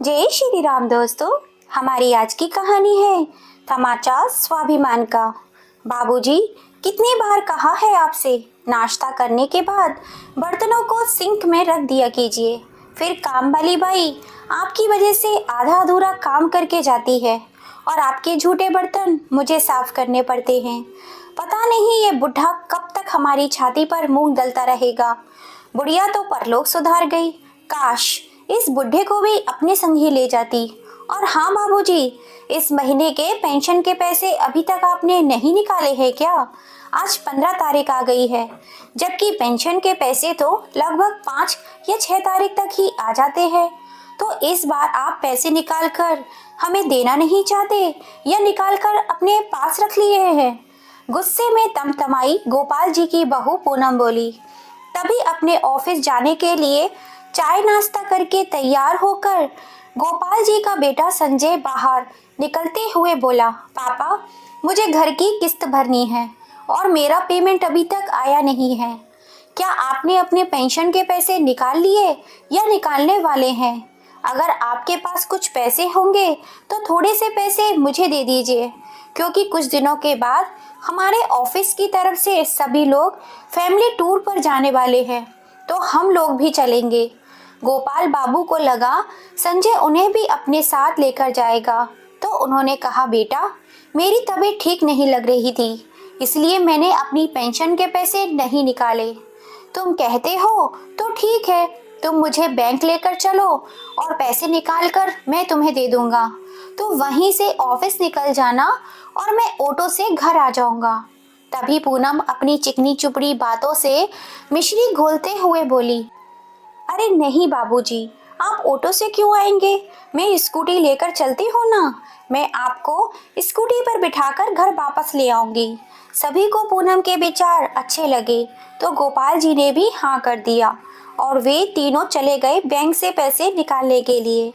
जय श्री राम दोस्तों। हमारी आज की कहानी है तमाचा स्वाभिमान का। बाबूजी, कितनी बार कहा है आपसे, नाश्ता करने के बाद बर्तनों को सिंक में रख दिया कीजिए। फिर काम वाली बाई आपकी वजह से आधा अधूरा काम करके जाती है और आपके झूठे बर्तन मुझे साफ करने पड़ते हैं। पता नहीं ये बुढ़ा कब तक हमारी छाती पर मूंग दलता रहेगा। बुढ़िया तो परलोक सुधार गई, काश इस बुढ़े को भी अपने संग ही ले जाती। और हाँ बाबूजी, इस महीने के पेंशन के पैसे अभी तक आपने नहीं निकाले हैं क्या? आज 15 तारीख आ गई है, जबकि पेंशन के पैसे तो लगभग 5 या 6 तारीख तक ही आ जाते हैं। तो इस बार आप पैसे निकाल कर हमें देना नहीं चाहते या निकाल कर अपने पास रख लिए हैं? गुस्से में तमतमाई गोपाल जी की बहू पूनम बोली। तभी अपने ऑफिस जाने के लिए चाय नाश्ता करके तैयार होकर गोपाल जी का बेटा संजय बाहर निकलते हुए बोला, पापा मुझे घर की किस्त भरनी है और मेरा पेमेंट अभी तक आया नहीं है। क्या आपने अपने पेंशन के पैसे निकाल लिए या निकालने वाले हैं? अगर आपके पास कुछ पैसे होंगे तो थोड़े से पैसे मुझे दे दीजिए, क्योंकि कुछ दिनों के बाद हमारे ऑफिस की तरफ से सभी लोग फैमिली टूर पर जाने वाले हैं, तो हम लोग भी चलेंगे। गोपाल बाबू को लगा संजय उन्हें भी अपने साथ लेकर जाएगा, तो उन्होंने कहा, बेटा मेरी तबीयत ठीक नहीं लग रही थी, इसलिए मैंने अपनी पेंशन के पैसे नहीं निकाले। तुम कहते हो तो ठीक है, तुम मुझे बैंक लेकर चलो और पैसे निकाल कर मैं तुम्हें दे दूंगा। तो वहीं से ऑफिस निकल जाना और मैं ऑटो से घर आ जाऊंगा। तभी पूनम अपनी चिकनी चुपड़ी बातों से मिश्री घोलते हुए बोली, अरे नहीं बाबूजी, आप ऑटो से क्यों आएंगे? मैं स्कूटी लेकर चलती हूँ ना, मैं आपको स्कूटी पर बिठाकर घर वापस ले आऊंगी। सभी को पूनम के विचार अच्छे लगे, तो गोपाल जी ने भी हाँ कर दिया और वे तीनों चले गए बैंक से पैसे निकालने के लिए।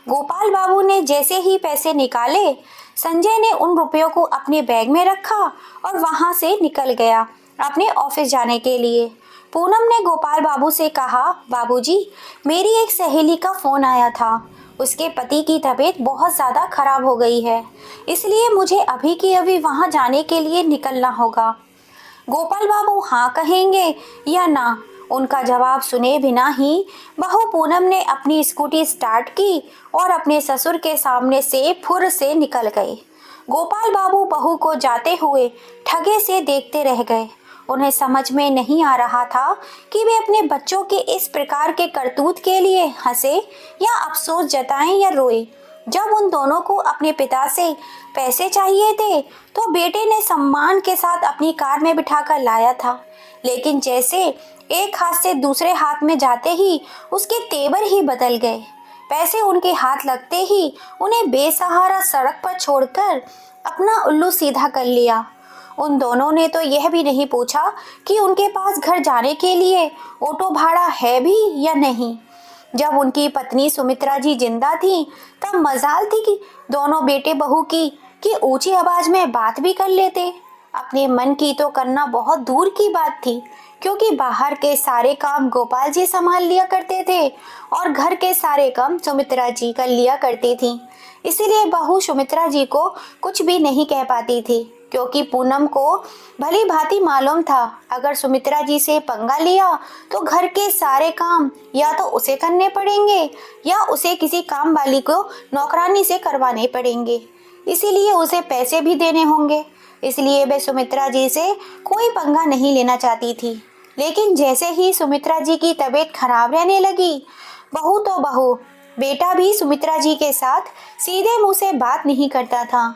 गोपाल बाबू ने जैसे ही पैसे निकाले, संजय ने उन रुपयों को अपने बैग में रखा और वहां से निकल गया अपने ऑफिस जाने के लिए। पूनम ने गोपाल बाबू से कहा, बाबूजी मेरी एक सहेली का फोन आया था, उसके पति की तबीयत बहुत ज़्यादा खराब हो गई है, इसलिए मुझे अभी की अभी वहां जाने के लिए निकलना होगा। गोपाल बाबू हाँ कहेंगे या ना, उनका जवाब सुने बिना ही बहू पूनम ने अपनी स्कूटी स्टार्ट की और अपने ससुर के सामने से फुर से निकल गए। गोपाल बाबू बहू को जाते हुए ठगे से देखते रह गए। उन्हें समझ में नहीं आ रहा था कि वे अपने बच्चों के इस प्रकार के करतूत के लिए हंसे या अफसोस जताएं या रोए। जब उन दोनों को अपने पिता से पैसे चाहिए थे तो बेटे ने सम्मान के साथ अपनी कार में बिठाकर लाया था, लेकिन जैसे एक हाथ से दूसरे हाथ में जाते ही उसके तेवर ही बदल गए। पैसे उनके हाथ लगते ही उन्हें बेसहारा सड़क पर छोड़कर अपना उल्लू सीधा कर लिया। उन दोनों ने तो यह भी नहीं पूछा कि उनके पास घर जाने के लिए ऑटो भाड़ा है भी या नहीं। जब उनकी पत्नी सुमित्रा जी जिंदा थी तब मजाल थी कि दोनों बेटे बहू की कि ऊंची आवाज में बात भी कर लेते। अपने मन की तो करना बहुत दूर की बात थी, क्योंकि बाहर के सारे काम गोपाल जी संभाल लिया करते थे और घर के सारे काम सुमित्रा जी कर लिया करती थी। इसीलिए बहू सुमित्रा जी को कुछ भी नहीं कह पाती थी, क्योंकि पूनम को भली भांति मालूम था अगर सुमित्रा जी से पंगा लिया तो घर के सारे काम या तो उसे करने पड़ेंगे या उसे किसी काम वाली को नौकरानी से करवाने पड़ेंगे। इसीलिए उसे पैसे भी देने होंगे। इसलिए वे सुमित्रा जी से कोई पंगा नहीं लेना चाहती थी। लेकिन जैसे ही सुमित्रा जी की तबीयत खराब रहने लगी, बहू तो बहू, बेटा भी सुमित्रा जी के साथ सीधे मुंह से बात नहीं करता था।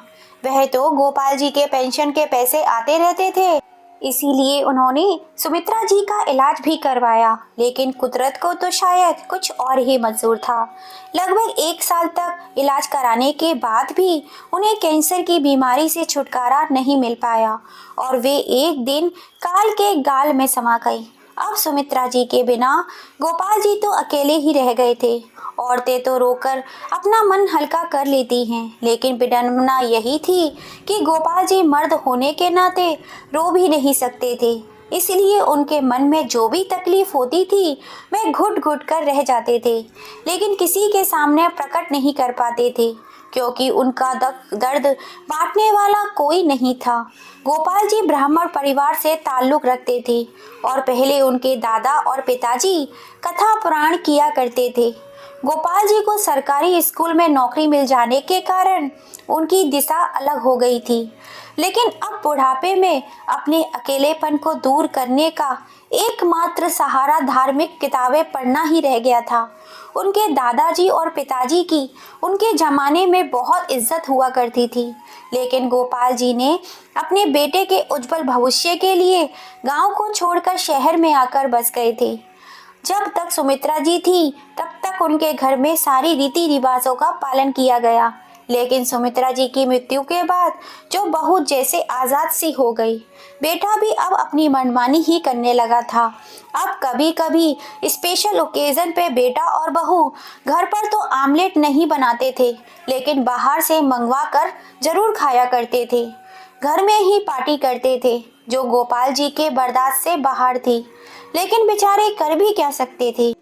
वह तो गोपाल जी के पेंशन के पैसे आते रहते थे, इसीलिए उन्होंने सुमित्रा जी का इलाज भी करवाया। लेकिन कुदरत को तो शायद कुछ और ही मंजूर था। लगभग 1 साल तक इलाज कराने के बाद भी उन्हें कैंसर की बीमारी से छुटकारा नहीं मिल पाया और वे एक दिन काल के गाल में समा गई। अब सुमित्रा जी के बिना गोपाल जी तो अकेले ही रह गए थे। औरतें तो रोकर अपना मन हल्का कर लेती हैं, लेकिन विडंबना यही थी कि गोपाल जी मर्द होने के नाते रो भी नहीं सकते थे। इसलिए उनके मन में जो भी तकलीफ होती थी वे घुट घुट कर रह जाते थे, लेकिन किसी के सामने प्रकट नहीं कर पाते थे क्योंकि उनका दर्द बांटने वाला कोई नहीं था। गोपाल जी ब्राह्मण परिवार से ताल्लुक रखते थे और पहले उनके दादा और पिताजी कथा पुराण किया करते थे। गोपाल जी को सरकारी स्कूल में नौकरी मिल जाने के कारण उनकी दिशा अलग हो गई थी, लेकिन अब बुढ़ापे में अपने अकेलेपन को दूर करने का एकमात्र सहारा धार्मिक किताबें पढ़ना ही रह गया था। उनके दादाजी और पिताजी की उनके जमाने में बहुत इज्जत हुआ करती थी, लेकिन गोपाल जी ने अपने बेटे के उज्जवल भविष्य के लिए गांव को छोड़कर शहर में आकर बस गए थे। जब तक सुमित्रा जी थी तब तक उनके घर में सारी रीति रिवाजों का पालन किया गया, लेकिन सुमित्रा जी की मृत्यु के बाद जो बहू जैसे आजाद सी हो गई। बेटा भी अब अपनी मनमानी ही करने लगा था। अब कभी कभी स्पेशल ओकेजन पे बेटा और बहू घर पर तो आमलेट नहीं बनाते थे, लेकिन बाहर से मंगवा कर जरूर खाया करते थे। घर में ही पार्टी करते थे, जो गोपाल जी के बर्दाश्त से बाहर थी, लेकिन बेचारे कर भी क्या सकते थे।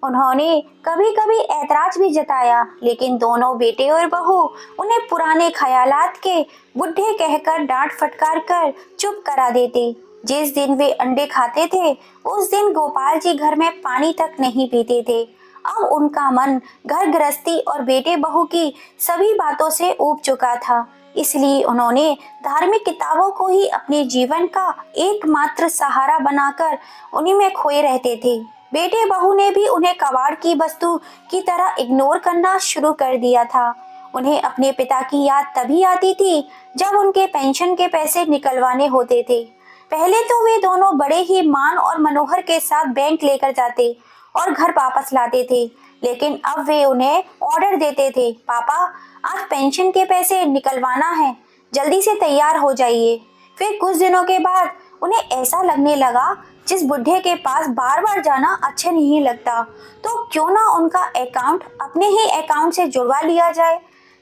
उन्होंने कभी कभी ऐतराज भी जताया, लेकिन दोनों बेटे और बहू उन्हें पुराने ख्यालात के बुढ़े कहकर डांट फटकार कर चुप करा देते। जिस दिन वे अंडे खाते थे उस दिन गोपाल जी घर में पानी तक नहीं पीते थे। अब उनका मन घर गृहस्थी और बेटे बहू की सभी बातों से ऊब चुका था, इसलिए उन्होंने धार्मिक किताबों को ही अपने जीवन का एकमात्र सहारा बनाकर उन्हीं में खोए रहते थे। बेटे बहू ने भी उन्हें कबाड़ की वस्तु की तरह इग्नोर करना शुरू कर दिया था। उन्हें अपने पिता की याद तभी आती थी जब उनके पेंशन के पैसे निकलवाने होते थे। पहले तो वे दोनों बड़े ही मान और मनोहर के साथ बैंक लेकर जाते और घर वापस लाते थे, लेकिन अब वे उन्हें ऑर्डर देते थे, पापा आज पेंशन के पैसे निकलवाना है, जल्दी से तैयार हो जाइए। फिर कुछ दिनों के बाद उन्हें ऐसा लगने लगा जिस बुढ़े के पास बार बार जाना अच्छा नहीं लगता, तो क्यों ना उनका अकाउंट अपने ही अकाउंट से जुड़वा लिया जाए।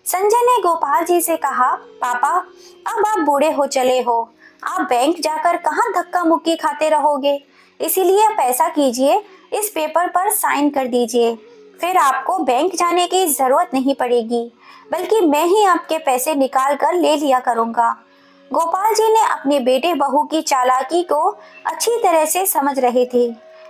संजय ने गोपाल जी से कहा, पापा अब आप बूढ़े हो चले हो, आप बैंक जाकर कहाँ धक्का मुक्की खाते रहोगे, इसीलिए आप ऐसा कीजिए, इस पेपर पर साइन कर दीजिए, फिर आपको बैंक जाने की जरूरत नहीं पड़ेगी, बल्कि मैं ही आपके पैसे निकाल कर ले लिया करूँगा। गोपाल जी ने अपने बेटे बहू की चालाकी को अच्छी तरह से समझ रहे थे,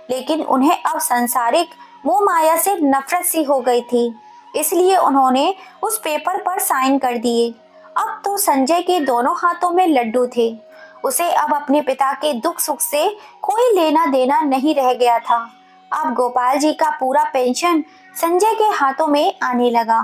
लेकिन उन्हें अब सांसारिक मोह माया से नफरत सी हो गई थी, इसलिए उन्होंने उस पेपर पर साइन कर दिए। अब तो संजय के दोनों हाथों में लड्डू थे, उसे अब अपने पिता के दुख सुख से कोई लेना देना नहीं रह गया था। अब गोपाल जी का पूरा पेंशन संजय के हाथों में आने लगा,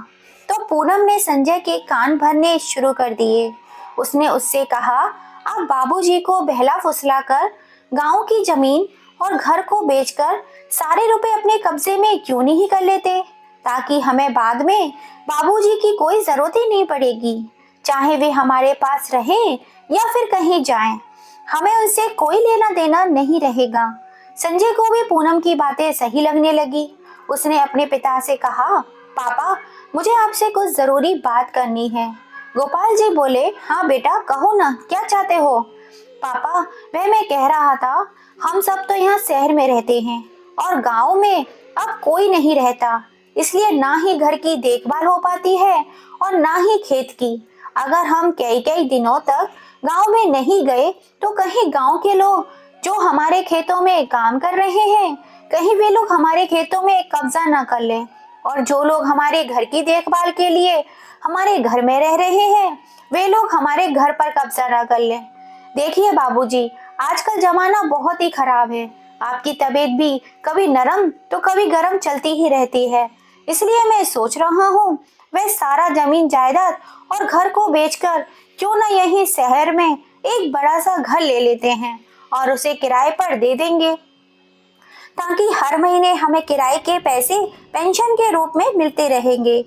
तो पूनम ने संजय के कान भरने शुरू कर दिए। उसने उससे कहा, आप बाबूजी को बहला फुसला कर गांव की जमीन और घर को बेचकर सारे रुपए अपने कब्जे में क्यों नहीं कर लेते, ताकि हमें बाद में बाबूजी की कोई जरूरत ही नहीं पड़ेगी, चाहे वे हमारे पास रहें या फिर कहीं जाएं, हमें उनसे कोई लेना देना नहीं रहेगा। संजय को भी पूनम की बातें सही लगने लगी। उसने अपने पिता से कहा, पापा मुझे आपसे कुछ जरूरी बात करनी है। गोपाल जी बोले, हाँ बेटा कहो ना, क्या चाहते हो। पापा वह मैं कह रहा था, हम सब तो यहाँ शहर में रहते हैं और गांव में अब कोई नहीं रहता, इसलिए ना ही घर की देखभाल हो पाती है और ना ही खेत की। अगर हम कई कई दिनों तक गांव में नहीं गए तो कहीं गांव के लोग जो हमारे खेतों में काम कर रहे हैं, कहीं वे लोग हमारे खेतों में कब्जा न कर लें, और जो लोग हमारे घर की देखभाल के लिए हमारे घर में रह रहे हैं वे लोग हमारे घर पर कब्जा न कर लें। देखिए बाबूजी, आजकल जमाना बहुत ही खराब है, आपकी तबीयत भी कभी नरम तो कभी गर्म चलती ही रहती है, इसलिए मैं सोच रहा हूँ वह सारा जमीन जायदाद और घर को बेचकर क्यों ना यहीं शहर में एक बड़ा सा घर ले लेते हैं और उसे किराए पर दे देंगे, ताकि हर महीने हमें किराए के पैसे पेंशन के रूप में मिलते रहेंगे,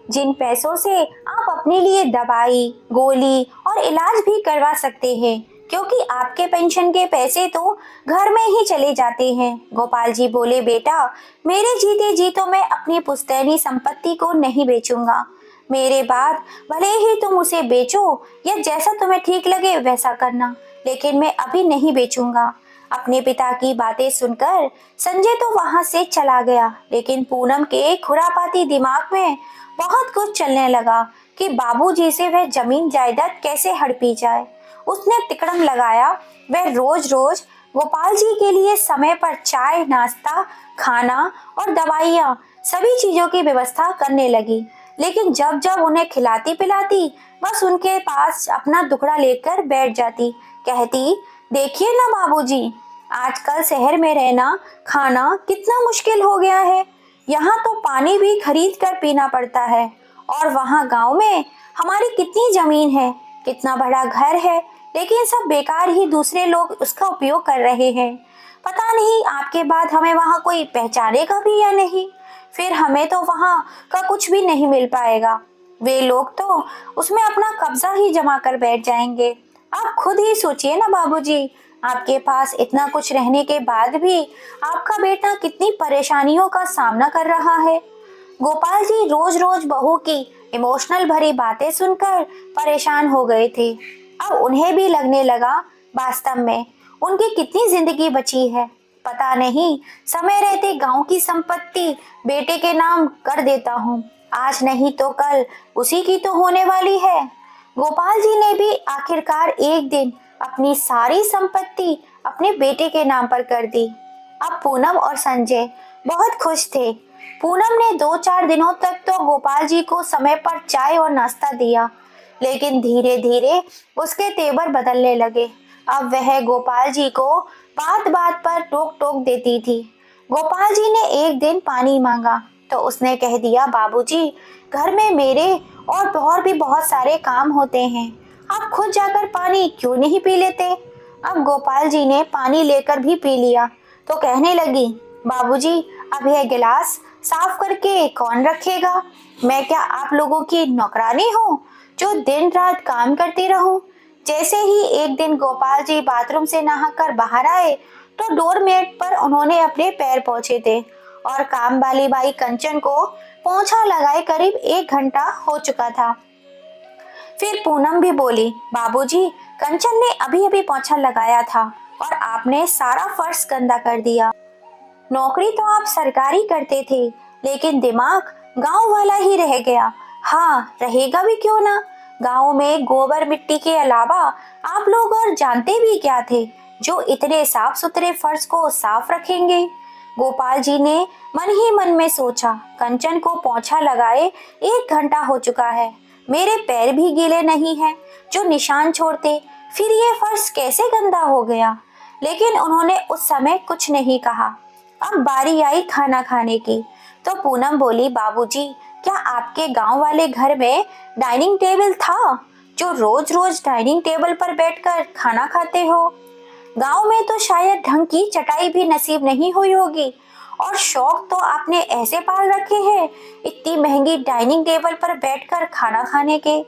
जिन पैसों से आप अपने लिए दवाई गोली और इलाज भी करवा सकते हैं, क्योंकि आपके पेंशन के पैसे तो घर में ही चले जाते हैं। गोपाल जी बोले, बेटा मेरे जीते जी तो मैं अपनी पुश्तैनी संपत्ति को नहीं बेचूंगा, मेरे बाद भले ही तुम उसे बेचो या जैसा तुम्हें ठीक लगे वैसा करना, लेकिन मैं अभी नहीं बेचूंगा। अपने पिता की बातें सुनकर संजय तो वहां से चला गया, लेकिन पूनम के खुरापाती दिमाग में बहुत कुछ चलने लगा कि बाबूजी से वह जमीन जायदाद कैसे हड़पी जाए। उसने तिकड़म लगाया वह रोज रोज गोपाल जी के लिए समय पर चाय, नाश्ता, खाना और दवाइयाँ सभी चीजों की व्यवस्था करने लगी। लेकिन जब जब उन्हें खिलाती पिलाती बस उनके पास अपना दुखड़ा लेकर बैठ जाती, कहती, देखिए ना बाबूजी, आजकल शहर में रहना खाना कितना मुश्किल हो गया है। यहाँ तो पानी भी खरीद कर पीना पड़ता है, और वहाँ गांव में हमारी कितनी जमीन है, कितना बड़ा घर है, लेकिन सब बेकार ही दूसरे लोग उसका उपयोग कर रहे हैं। पता नहीं आपके बाद हमें वहाँ कोई पहचानेगा भी या नहीं। फिर हमें तो वहाँ का कुछ भी नहीं मिल पाएगा। वे लोग तो उसमें अपना कब्जा ही जमा कर बैठ जाएंगे। आप खुद ही सोचिए ना बाबूजी, आपके पास इतना कुछ रहने के बाद भी आपका बेटा कितनी परेशानियों का सामना कर रहा है। गोपाल जी रोज रोज बहू की इमोशनल भरी बातें सुनकर परेशान हो गए थे। अब उन्हें भी लगने लगा वास्तव में उनकी कितनी जिंदगी बची है। पता नहीं, समय रहते गांव की संपत्ति बेटे के नाम कर देता हूँ, आज नहीं तो कल उसी की तो होने वाली है। गोपाल जी ने भी आखिरकार एक दिन अपनी सारी संपत्ति अपने बेटे के नाम पर कर दी। अब पूनम और संजय बहुत खुश थे। पूनम ने 2-4 दिनों तक तो गोपाल जी को समय पर चाय और नाश्ता दिया, लेकिन धीरे धीरे उसके तेवर बदलने लगे। अब वह गोपाल जी को बात बात पर टोक टोक देती थी। गोपाल जी ने एक दिन पानी मांगा तो उसने कह दिया, बाबूजी, घर में मेरे और भी बहुत सारे काम होते हैं, आप खुद जाकर पानी क्यों नहीं पी लेते। अब गोपाल जी ने पानी लेकर भी पी लिया तो कहने लगी, बाबूजी, अब यह गिलास साफ करके कौन रखेगा। मैं क्या आप लोगों की नौकरानी हूँ जो दिन रात काम करती रहूं। जैसे ही एक दिन गोपाल जी बाथरूम से नहाकर बाहर आए तो डोरमेट पर उन्होंने अपने पैर पोंछे थे, और काम वाली बाई कंचन को पोंछा लगाए करीब 1 घंटा हो चुका था। फिर पूनम भी बोली, बाबूजी, कंचन ने अभी अभी पोंछा लगाया था और आपने सारा फर्श गंदा कर दिया। नौकरी तो आप सरकारी करते थे, लेकिन दिमाग गांव वाला ही रह गया। हाँ, रहेगा भी क्यों ना। गांव में गोबर मिट्टी के अलावा आप लोग और जानते भी क्या थे जो इतने साफ सुथरे फर्श को साफ रखेंगे। गोपाल जी ने मन ही मन में सोचा, कंचन को पोंछा लगाए 1 घंटा हो चुका है, मेरे पैर भी गीले नहीं हैं जो निशान छोड़ते, फिर ये फर्श कैसे गंदा हो गया। लेकिन उन्होंने उस समय कुछ नहीं कहा। अब बारी आई खाना खाने की तो पूनम बोली, बाबूजी, क्या आपके गांव वाले घर में डाइनिंग टेबल था जो रोज रोज डाइनिंग टेबल पर बैठकर खाना खाते हो। गांव में तो शायद ढंग की चटाई भी नसीब नहीं हुई होगी, और शौक तो आपने ऐसे पाल रखे हैं इतनी महंगी डाइनिंग टेबल पर बैठकर खाना खाने के।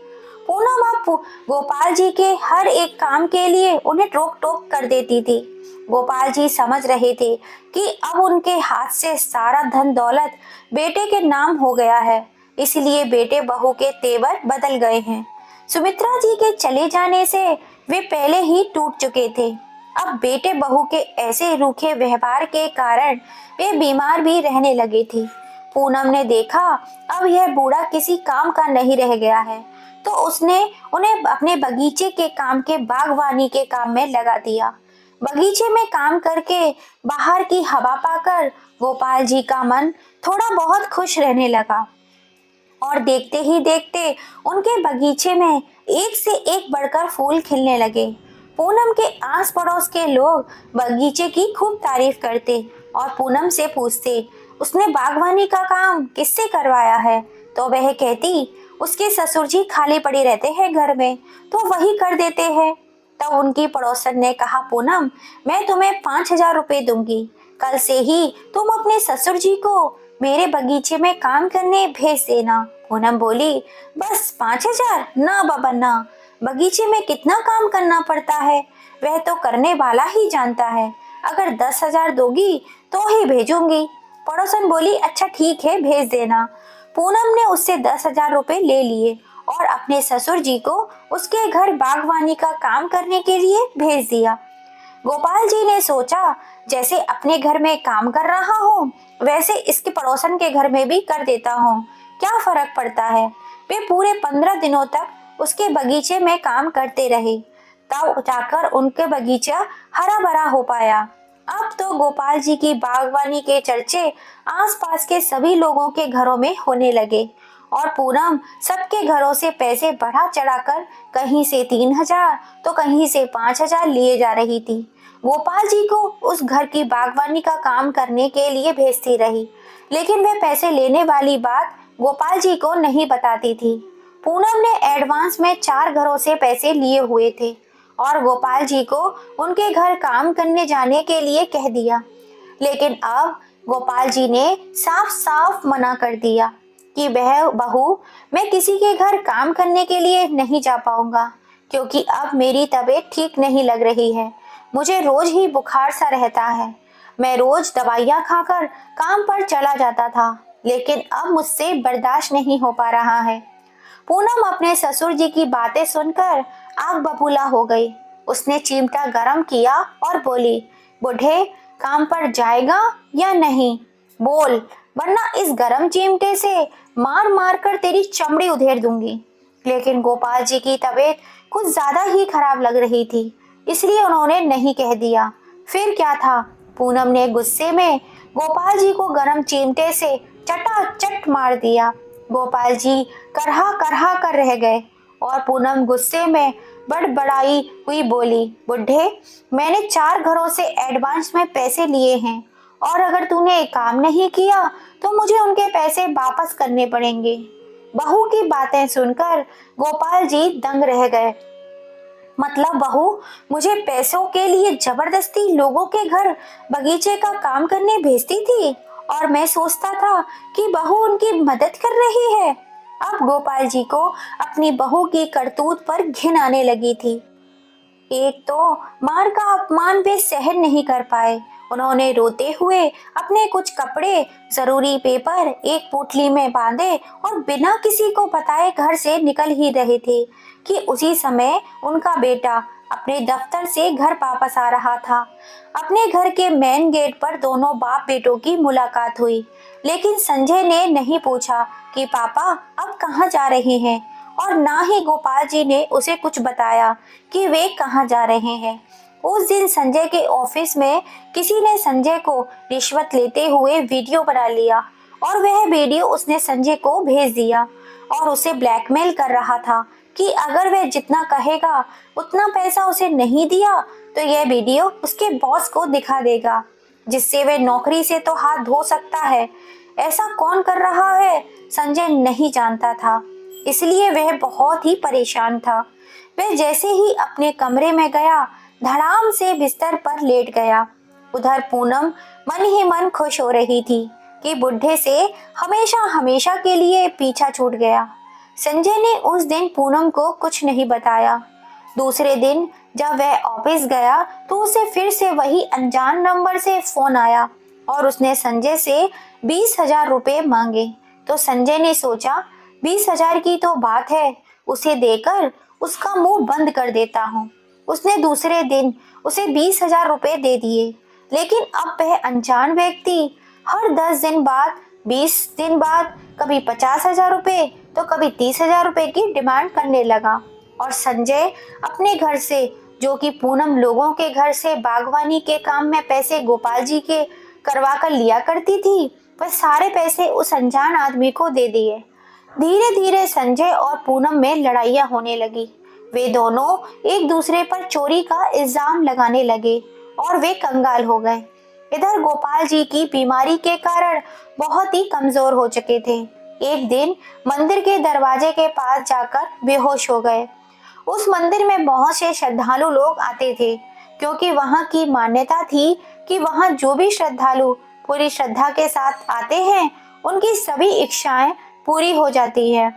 पूनम आप गोपाल जी के हर एक काम के लिए उन्हें रोक टोक कर देती थी। गोपाल जी समझ रहे थे कि अब उनके हाथ से सारा धन दौलत बेटे के नाम हो गया है, इसलिए बेटे बहू के तेवर बदल गए हैं। सुमित्रा जी के चले जाने से वे पहले ही टूट चुके थे। अब बेटे बहू के ऐसे रूखे व्यवहार के कारण वे बीमार भी रहने लगे थे। पूनम ने देखा अब यह बूढ़ा किसी काम का नहीं रह गया है, तो उसने उन्हें अपने बगीचे के काम के बागवानी के काम में लगा दिया। बगीचे में काम करके बाहर की हवा पाकर गोपाल जी का मन थोड़ा बहुत खुश रहने लगा, और देखते ही देखते उनके बगीचे में एक से एक बढ़कर फूल खिलने लगे। पूनम के आस पड़ोस के लोग बगीचे की खूब तारीफ करते और पूनम से पूछते, उसने बागवानी का काम किससे करवाया है। तो वह कहती, उसके ससुर जी खाली पड़ी रहते हैं घर में, तो वही कर देते हैं। तब उनकी पड़ोसन ने कहा, पूनम, मैं तुम्हें 5,000 रुपए दूंगी, कल से ही तुम अपने ससुर जी को मेरे बगीचे में काम करने भेज देना। पूनम बोली, बस 5,000? ना बाबा ना, बगीचे में कितना काम करना पड़ता है वह तो करने वाला ही जानता है, अगर 10,000 दोगी तो ही भेजूंगी। पड़ोसन बोली, अच्छा ठीक है, भेज देना। पूनम ने उससे 10,000 रुपए ले लिए और अपने ससुर जी को उसके घर बागवानी का काम करने के लिए भेज दिया। गोपाल जी ने सोचा, जैसे अपने घर में काम कर रहा हूँ वैसे इसके पड़ोसन के घर में भी कर देता हूँ, क्या फर्क पड़ता है। वे पूरे 15 दिनों तक उसके बगीचे में काम करते रहे, तब जाकर उनके बगीचा हरा भरा हो पाया। अब तो गोपाल जी की बागवानी के चर्चे आसपास के सभी लोगों के घरों में होने लगे और पूनम सबके घरों से पैसे बढ़ा चढ़ाकर कहीं से 3,000 तो कहीं से 5,000 लिए जा रही थी। गोपाल जी को उस घर की बागवानी का काम करने के लिए भेजती रही, लेकिन वह पैसे लेने वाली बात गोपाल जी को नहीं बताती थी। पूनम ने एडवांस में 4 घरों से पैसे लिए हुए थे और गोपाल जी को उनके घर काम करने जाने के लिए कह दिया, लेकिन अब गोपाल जी ने साफ साफ मना कर दिया कि वह बहू मैं किसी के घर काम करने के लिए नहीं जा पाऊंगा, क्योंकि अब मेरी तबीयत ठीक नहीं लग रही है। मुझे रोज ही बुखार सा रहता है। मैं रोज दवाइयाँ खाकर काम पर चला जाता था, लेकिन अब मुझसे बर्दाश्त नहीं हो पा रहा है। पूनम अपने ससुर जी की बातें सुनकर आग बबूला हो गई। उसने चिमटा गरम किया और बोली, बूढ़े काम पर जाएगा या नहीं, बोल, वरना इस गरम चिमटे से मार मार कर तेरी चमड़ी उधेड़ दूंगी। लेकिन गोपाल जी की तबीयत कुछ ज्यादा ही खराब लग रही थी, इसलिए उन्होंने नहीं कह दिया। फिर क्या था, पूनम ने गुस्से में गोपाल जी को गरम चिमटे से चटाचट मार दिया। गोपाल जी करहा करहा कर रह गए और पूनम गुस्से में बड़बड़ाई हुई बोली, बुढ़े मैंने 4 घरों से एडवांस में पैसे लिए हैं और अगर तूने काम नहीं किया तो मुझे उनके पैसे वापस करने पड़ेंगे। बहू की बातें सुनकर गोपाल जी दंग रह गए। मतलब बहू मुझे पैसों के लिए जबरदस्ती लोगों के घर बगीचे का काम करने भेजती थी और मैं सोचता था कि बहू उनकी मदद कर रही है। अब गोपाल जी को अपनी बहू की करतूत पर घिन आने लगी थी। एक तो मार का अपमान वे सहन नहीं कर पाए। उन्होंने रोते हुए अपने कुछ कपड़े, जरूरी पेपर एक पोटली में बांधे और बिना किसी को बताए घर से निकल ही रहे थे कि उसी समय उनका बेटा अपने दफ्तर से घर वापस आ रहा था। अपने घर के मेन गेट पर दोनों बाप बेटों की मुलाकात हुई, लेकिन संजय ने नहीं पूछा कि पापा अब कहाँ जा रहे हैं और ना ही गोपाल जी ने उसे कुछ बताया कि वे कहाँ जा रहे हैं। उस दिन संजय के ऑफिस में किसी ने संजय को रिश्वत लेते हुए वीडियो बना लिया और वह वीडियो उसने संजय को भेज दिया और उसे ब्लैकमेल कर रहा था कि अगर वह जितना कहेगा उतना पैसा उसे नहीं दिया तो यह वीडियो उसके बॉस को दिखा देगा, जिससे वह नौकरी से तो हाथ धो सकता है। ऐसा कौन कर रहा है संजय नहीं जानता था, इसलिए वह बहुत ही परेशान था। वह जैसे ही अपने कमरे में गया धड़ाम से बिस्तर पर लेट गया। उधर पूनम मन ही मन खुश हो रही थी कि बुढ़े से हमेशा हमेशा के लिए पीछा छूट गया। संजय ने उस दिन पूनम को कुछ नहीं बताया। दूसरे दिन जब वह ऑफिस गया तो उसे फिर से वही अनजान नंबर से फोन आया और उसने संजय से 20,000 रुपए मांगे। तो संजय ने सोचा 20,000 की तो बात है, उसे देकर उसका मुंह बंद कर देता हूँ। उसने दूसरे दिन उसे 20,000 रुपए दे दिए, लेकिन अब वह अनजान व्यक्ति हर 10 दिन बाद, 20 दिन बाद कभी 50,000 रुपए तो कभी 30,000 रुपए की डिमांड करने लगा। और संजय अपने घर से, जो कि पूनम लोगों के घर से बागवानी के काम में पैसे गोपाल जी के करवा कर लिया करती थी, वह सारे पैसे उस अनजान आदमी को दे दिए। धीरे धीरे संजय और पूनम में लड़ाइयाँ होने लगी। वे दोनों एक दूसरे पर चोरी का इल्जाम लगाने लगे और वे कंगाल हो गए। इधर गोपाल जी की बीमारी के कारण बहुत ही कमजोर हो चुके थे। एक दिन मंदिर के दरवाजे के पास जाकर बेहोश हो गए। उस मंदिर में बहुत से श्रद्धालु लोग आते थे, क्योंकि वहां की मान्यता थी कि वहां जो भी श्रद्धालु पूरी श्रद्धा के साथ आते हैं उनकी सभी इच्छाएं पूरी हो जाती है।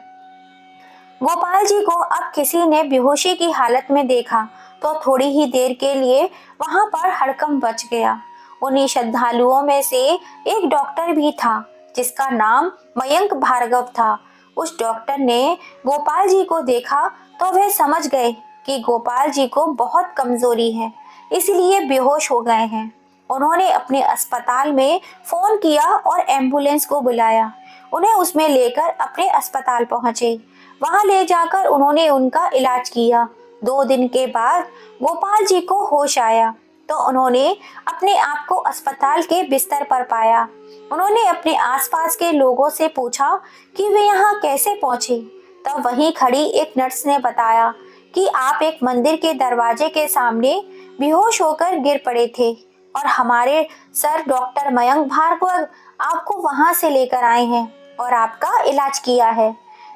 गोपाल जी को अब किसी ने बेहोशी की हालत में देखा तो थोड़ी ही देर के लिए वहां पर हड़कंप मच गया। उन्हीं श्रद्धालुओं में से एक डॉक्टर भी था जिसका नाम मयंक भार्गव था। उस डॉक्टर ने गोपाल जी को देखा तो वह समझ गए कि गोपाल जी को बहुत कमजोरी है, इसलिए बेहोश हो गए हैं। उन्होंने अपने अस्पताल में फोन किया और एम्बुलेंस को बुलाया। उन्हें उसमें लेकर अपने अस्पताल पहुंचे। वहां ले जाकर उन्होंने उनका इलाज किया। 2 दिन के बाद गोपाल जी को होश आया तो उन्होंने अपने आप को अस्पताल के बिस्तर पर पाया। उन्होंने अपने आसपास के लोगों से पूछा कि वे यहाँ कैसे पहुंचे। तब वहीं खड़ी एक नर्स ने बताया कि आप एक मंदिर के दरवाजे के सामने बेहोश होकर गिर पड़े थे और हमारे सर डॉक्टर मयंक भार्गव आपको वहां से लेकर आए हैं और आपका इलाज किया है।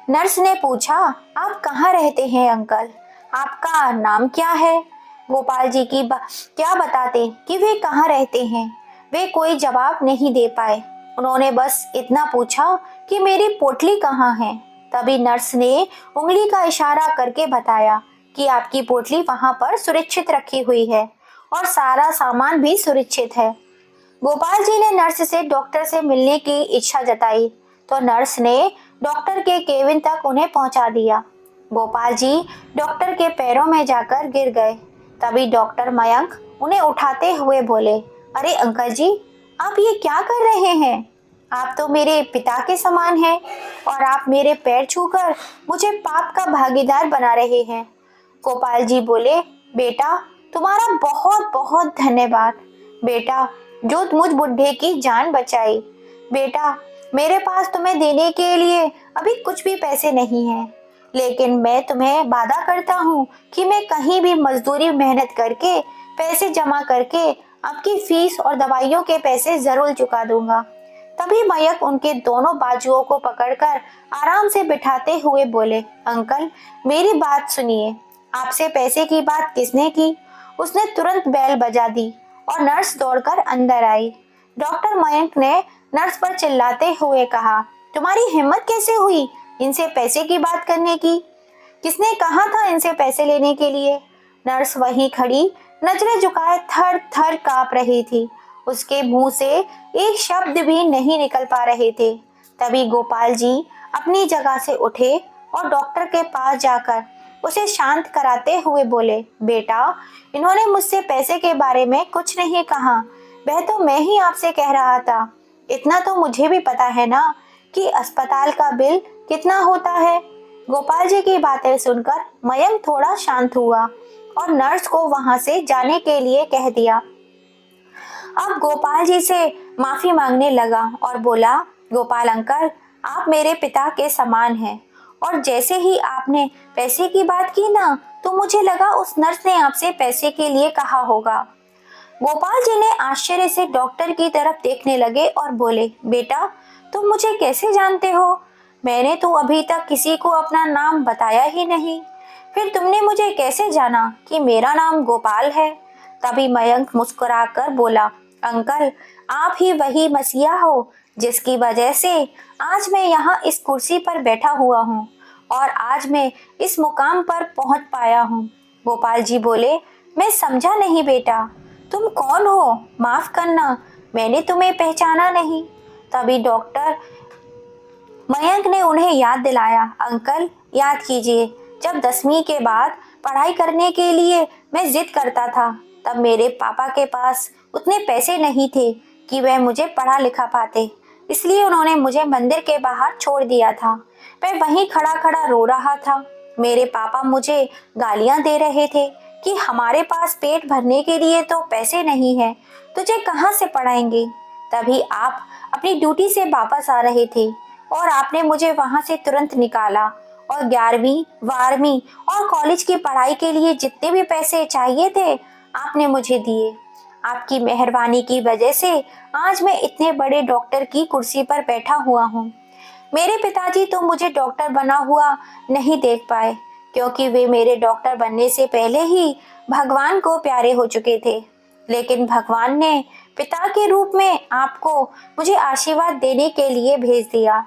नर्स ने पूछा, आप कहाँ रहते हैं अंकल? आपका नाम क्या है? गोपाल जी की क्या बताते कि वे कहाँ रहते हैं। वे कोई जवाब नहीं दे पाए। उन्होंने बस इतना पूछा कि मेरी पोटली कहाँ है। तभी नर्स ने उंगली का इशारा करके बताया कि आपकी पोटली वहां पर सुरक्षित रखी हुई है और सारा सामान भी सुरक्षित है। गोपाल जी ने नर्स से डॉक्टर से मिलने की इच्छा जताई तो नर्स ने डॉक्टर के केबिन तक उन्हें पहुंचा दिया। गोपाल जी डॉक्टर के पैरों में जाकर गिर गए। तभी डॉक्टर मयंक उन्हें उठाते हुए बोले, अरे अंकल जी, आप ये क्या कर रहे हैं? आप तो मेरे पिता के समान हैं और आप मेरे पैर छूकर मुझे पाप का भागीदार बना रहे हैं। गोपाल जी बोले, बेटा तुम्हारा बहुत बहुत धन्यवाद बेटा, जो मुझ बुढ़े की जान बचाई। बेटा मेरे पास तुम्हें देने के लिए अभी कुछ भी पैसे नहीं हैं, लेकिन मैं तुम्हें वादा करता हूँ कि मैं कहीं भी मजदूरी मेहनत करके पैसे जमा करके आपकी फीस और दवाइयों के पैसे जरूर चुका दूंगा। तभी मयंक उनके दोनों बाजुओं को पकड़कर आराम से बिठाते हुए बोले, अंकल मेरी बात सुनिए, आपसे पैसे की बात किसने की? उसने तुरंत बेल बजा दी और नर्स दौड़कर अंदर आई। डॉक्टर मयंक ने नर्स पर चिल्लाते हुए कहा, तुम्हारी हिम्मत कैसे हुई इनसे पैसे की बात करने की? किसने कहा था इनसे पैसे लेने के लिए? नर्स वहीं खड़ी नजरें झुकाए थर थर कांप रही थी। उसके मुंह से एक शब्द भी नहीं निकल पा रहे थे। तभी गोपाल जी अपनी जगह से उठे और डॉक्टर के पास जाकर उसे शांत कराते हुए बोले, बेटा इन्होंने मुझसे पैसे के बारे में कुछ नहीं कहा, वह तो मैं ही आपसे कह रहा था। इतना तो मुझे भी पता है ना कि अस्पताल का बिल कितना होता है। गोपाल जी की बातें सुनकर मयंक थोड़ा शांत हुआ और नर्स को वहां से जाने के लिए कह दिया। अब गोपाल जी से माफी मांगने लगा और बोला, गोपाल अंकल आप मेरे पिता के समान हैं और जैसे ही आपने पैसे की बात की ना तो मुझे लगा उस नर्स ने आपसे पैसे के लिए कहा होगा। गोपाल जी ने आश्चर्य से डॉक्टर की तरफ देखने लगे और बोले, बेटा तुम मुझे कैसे जानते हो? मैंने तो अभी तक किसी को अपना नाम बताया ही नहीं, फिर तुमने मुझे कैसे जाना कि मेरा नाम गोपाल है? तभी मयंक मुस्कुराकर बोला, अंकल आप ही वही मसीहा हो जिसकी वजह से आज मैं यहाँ इस कुर्सी पर बैठा हुआ हूँ और आज मैं इस मुकाम पर पहुँच पाया हूँ। गोपाल जी बोले, मैं समझा नहीं बेटा, तुम कौन हो? माफ करना, मैंने तुम्हें पहचाना नहीं। तभी डॉक्टर मयंक ने उन्हें याद दिलाया, अंकल याद कीजिए, जब 10वीं के बाद पढ़ाई करने के लिए मैं जिद करता था तब मेरे पापा के पास उतने पैसे नहीं थे कि वह मुझे पढ़ा लिखा पाते, इसलिए उन्होंने मुझे मंदिर के बाहर छोड़ दिया था। मैं वहीं खड़ा खड़ा रो रहा था। मेरे पापा मुझे गालियां दे रहे थे कि हमारे पास पेट भरने के लिए तो पैसे नहीं है, तुझे कहाँ से पढ़ाएंगे। तभी आप अपनी ड्यूटी से वापस आ रहे थे और आपने मुझे वहां से तुरंत निकाला और 11वीं 12वीं और कॉलेज की पढ़ाई के लिए जितने भी पैसे चाहिए थे आपने मुझे दिए। आपकी मेहरबानी की वजह से आज मैं इतने बड़े डॉक्टर की कुर्सी पर बैठा हुआ हूँ। मेरे पिताजी तो मुझे डॉक्टर बना हुआ नहीं देख पाए क्योंकि वे मेरे डॉक्टर बनने से पहले ही भगवान को प्यारे हो चुके थे, लेकिन भगवान ने पिता के रूप में आपको मुझे आशीर्वाद देने के लिए भेज दिया।